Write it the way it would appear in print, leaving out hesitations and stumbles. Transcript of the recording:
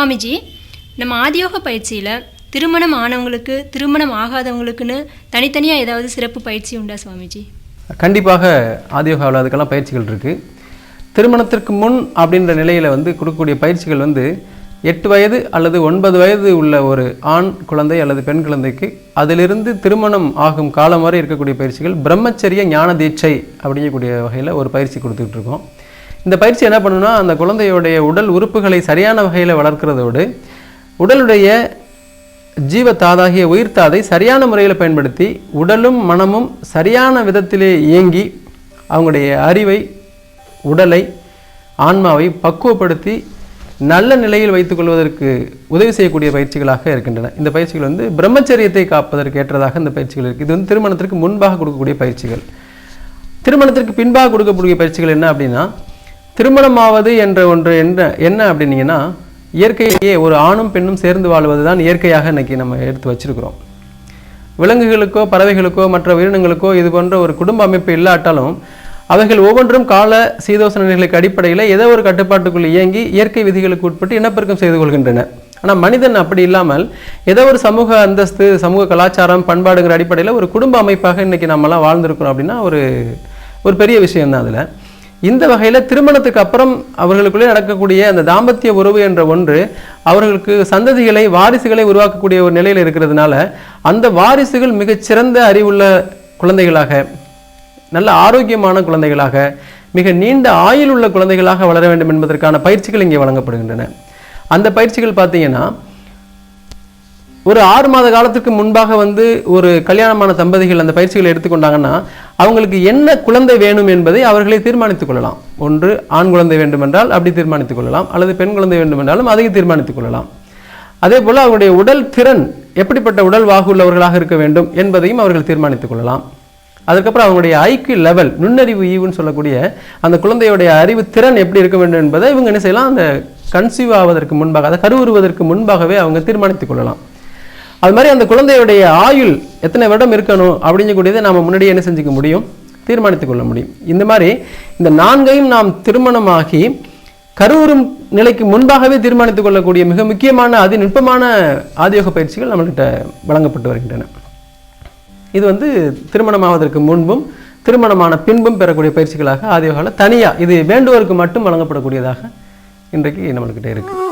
சுவாமிஜி, நம்ம ஆதியோக பயிற்சியில் திருமணம் ஆனவங்களுக்கு திருமணம் ஆகாதவங்களுக்குன்னு தனித்தனியாக ஏதாவது சிறப்பு பயிற்சி உண்டா சுவாமிஜி? கண்டிப்பாக ஆதியோகாவில் அதுக்கெல்லாம் பயிற்சிகள் இருக்குது. திருமணத்திற்கு முன் அப்படின்ற நிலையில் கொடுக்கக்கூடிய பயிற்சிகள் 8 வயது அல்லது 9 வயது உள்ள ஒரு ஆண் குழந்தை அல்லது பெண் குழந்தைக்கு அதிலிருந்து திருமணம் ஆகும் காலம் வரை இருக்கக்கூடிய பயிற்சிகள் பிரம்மச்சரிய ஞான தீட்சை அப்படிங்கக்கூடிய வகையில் ஒரு பயிற்சி கொடுத்துக்கிட்டு இருக்கோம். இந்த பயிற்சி என்ன பண்ணுன்னா, அந்த குழந்தையுடைய உடல் உறுப்புகளை சரியான வகையில் வளர்க்கிறதோடு உடலுடைய ஜீவத்தாதாகிய உயிர்த்தாதை சரியான முறையில் பயன்படுத்தி உடலும் மனமும் சரியான விதத்திலே இயங்கி அவங்களுடைய அறிவை, உடலை, ஆன்மாவை பக்குவப்படுத்தி நல்ல நிலையில் வைத்துக்கொள்வதற்கு உதவி செய்யக்கூடிய பயிற்சிகளாக இருக்கின்றன. இந்த பயிற்சிகள் பிரம்மச்சரியத்தை காப்பதற்கு ஏற்றதாக இந்த பயிற்சிகள் இருக்குது. இது திருமணத்திற்கு முன்பாக கொடுக்கக்கூடிய பயிற்சிகள். திருமணத்திற்கு பின்பாக கொடுக்கக்கூடிய பயிற்சிகள் என்ன அப்படின்னா, திருமணமாவது என்ற ஒன்று என்ன அப்படின்னீங்கன்னா, இயற்கையிலேயே ஒரு ஆணும் பெண்ணும் சேர்ந்து வாழ்வது தான் இயற்கையாக இன்றைக்கி நம்ம எடுத்து வச்சிருக்கிறோம். விலங்குகளுக்கோ பறவைகளுக்கோ மற்ற உயிரினங்களுக்கோ இது போன்ற ஒரு குடும்ப அமைப்பு இல்லாட்டாலும் அவைகள் ஒவ்வொன்றும் கால சீதோசன நிலைகளுக்கு அடிப்படையில் ஏதோ ஒரு கட்டுப்பாட்டுக்குள் இயங்கி இயற்கை விதிகளுக்கு உட்பட்டு இனப்பெருக்கம் செய்து கொள்கின்றன. ஆனால் மனிதன் அப்படி இல்லாமல் ஏதோ ஒரு சமூக அந்தஸ்து, சமூக கலாச்சாரம், பண்பாடுங்கிற அடிப்படையில் ஒரு குடும்ப அமைப்பாக இன்றைக்கி நம்மளாம் வாழ்ந்திருக்கிறோம் அப்படின்னா ஒரு பெரிய விஷயம்தான். அதில் இந்த வகையில் திருமணத்துக்கு அப்புறம் அவர்களுக்குள்ளே நடக்கக்கூடிய அந்த தாம்பத்திய உறவு என்ற ஒன்று அவர்களுக்கு சந்ததிகளை, வாரிசுகளை உருவாக்கக்கூடிய ஒரு நிலையில் இருக்கிறதுனால அந்த வாரிசுகள் மிகச்சிறந்த அறிவுள்ள குழந்தைகளாக, நல்ல ஆரோக்கியமான குழந்தைகளாக, மிக நீண்ட ஆயுள் உள்ள குழந்தைகளாக வளர வேண்டும் என்பதற்கான பயிற்சிகள் இங்கே வழங்கப்படுகின்றன. அந்த பயிற்சிகள் பார்த்தீங்கன்னா, ஒரு 6 மாத காலத்துக்கு முன்பாக ஒரு கல்யாணமான தம்பதிகள் அந்த பயிற்சிகளை எடுத்துக்கொண்டாங்கன்னா அவங்களுக்கு என்ன குழந்தை வேணும் என்பதை அவர்களை தீர்மானித்துக் கொள்ளலாம். ஒன்று ஆண் குழந்தை வேண்டுமென்றால் அப்படி தீர்மானித்துக் கொள்ளலாம், அல்லது பெண் குழந்தை வேண்டுமென்றாலும் அதையும் தீர்மானித்துக் கொள்ளலாம். அதே போல் அவருடைய உடல் திறன் எப்படிப்பட்ட உடல் வாகு உள்ளவர்களாக இருக்க வேண்டும் என்பதையும் அவர்கள் தீர்மானித்துக் கொள்ளலாம். அதுக்கப்புறம் அவங்களுடைய ஐக்கிய லெவல், நுண்ணறிவு ஈவுன்னு சொல்லக்கூடிய அந்த குழந்தையுடைய அறிவு திறன் எப்படி இருக்க வேண்டும் என்பதை இவங்க என்ன செய்யலாம், அந்த கன்சீவ் ஆவதற்கு முன்பாக, அதை கருவுறுவதற்கு முன்பாகவே அவங்க தீர்மானித்துக் கொள்ளலாம். அது மாதிரி அந்த குழந்தையுடைய ஆயுள் எத்தனை வருடம் இருக்கணும் அப்படிங்கக்கூடியதை நாம் முன்னாடியே என்ன செஞ்சுக்க முடியும், தீர்மானித்துக் கொள்ள முடியும். இந்த மாதிரி இந்த 4ஐயும் நாம் திருமணமாகி கருவுறும் நிலைக்கு முன்பாகவே தீர்மானித்துக் கொள்ளக்கூடிய மிக முக்கியமான அதிநுட்பமான ஆதியோக பயிற்சிகள் நம்மள்கிட்ட வழங்கப்பட்டு வருகின்றன. இது திருமணமாவதற்கு முன்பும் திருமணமான பின்பும் பெறக்கூடிய பயிற்சிகளாக ஆதியோகாவில் தனியாக இது வேண்டுவோருக்கு மட்டும் வழங்கப்படக்கூடியதாக இன்றைக்கு நம்மள்கிட்ட இருக்குது.